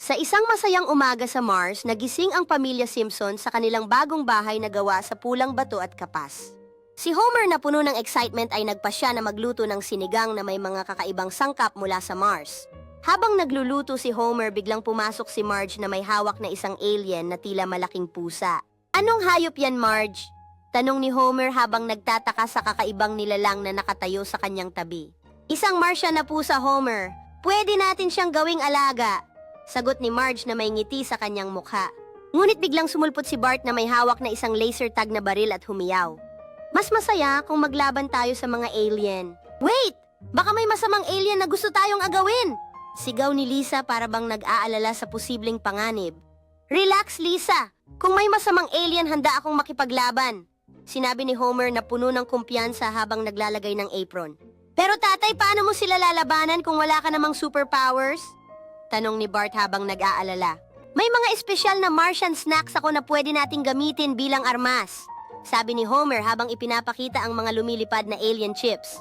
Sa isang masayang umaga sa Mars, nagising ang pamilya Simpson sa kanilang bagong bahay na gawa sa pulang bato at kapas. Si Homer na puno ng excitement ay nagpasya na magluto ng sinigang na may mga kakaibang sangkap mula sa Mars. Habang nagluluto si Homer, biglang pumasok si Marge na may hawak na isang alien na tila malaking pusa. "Anong hayop yan, Marge?" tanong ni Homer habang nagtataka sa kakaibang nilalang na nakatayo sa kanyang tabi. "Isang Martian na pusa, Homer. Pwede natin siyang gawing alaga," sagot ni Marge na may ngiti sa kanyang mukha. Ngunit biglang sumulpot si Bart na may hawak na isang laser tag na baril at humiyaw. "Mas masaya kung maglaban tayo sa mga alien." "Wait! Baka may masamang alien na gusto tayong agawin!" sigaw ni Lisa para bang nag-aalala sa posibleng panganib. "Relax, Lisa! Kung may masamang alien, handa akong makipaglaban," sinabi ni Homer na puno ng kumpiyansa habang naglalagay ng apron. "Pero tatay, paano mo sila lalabanan kung wala ka namang superpowers?" tanong ni Bart habang nag-aalala. "May mga espesyal na Martian snacks ako na pwede nating gamitin bilang armas," sabi ni Homer habang ipinapakita ang mga lumilipad na alien chips.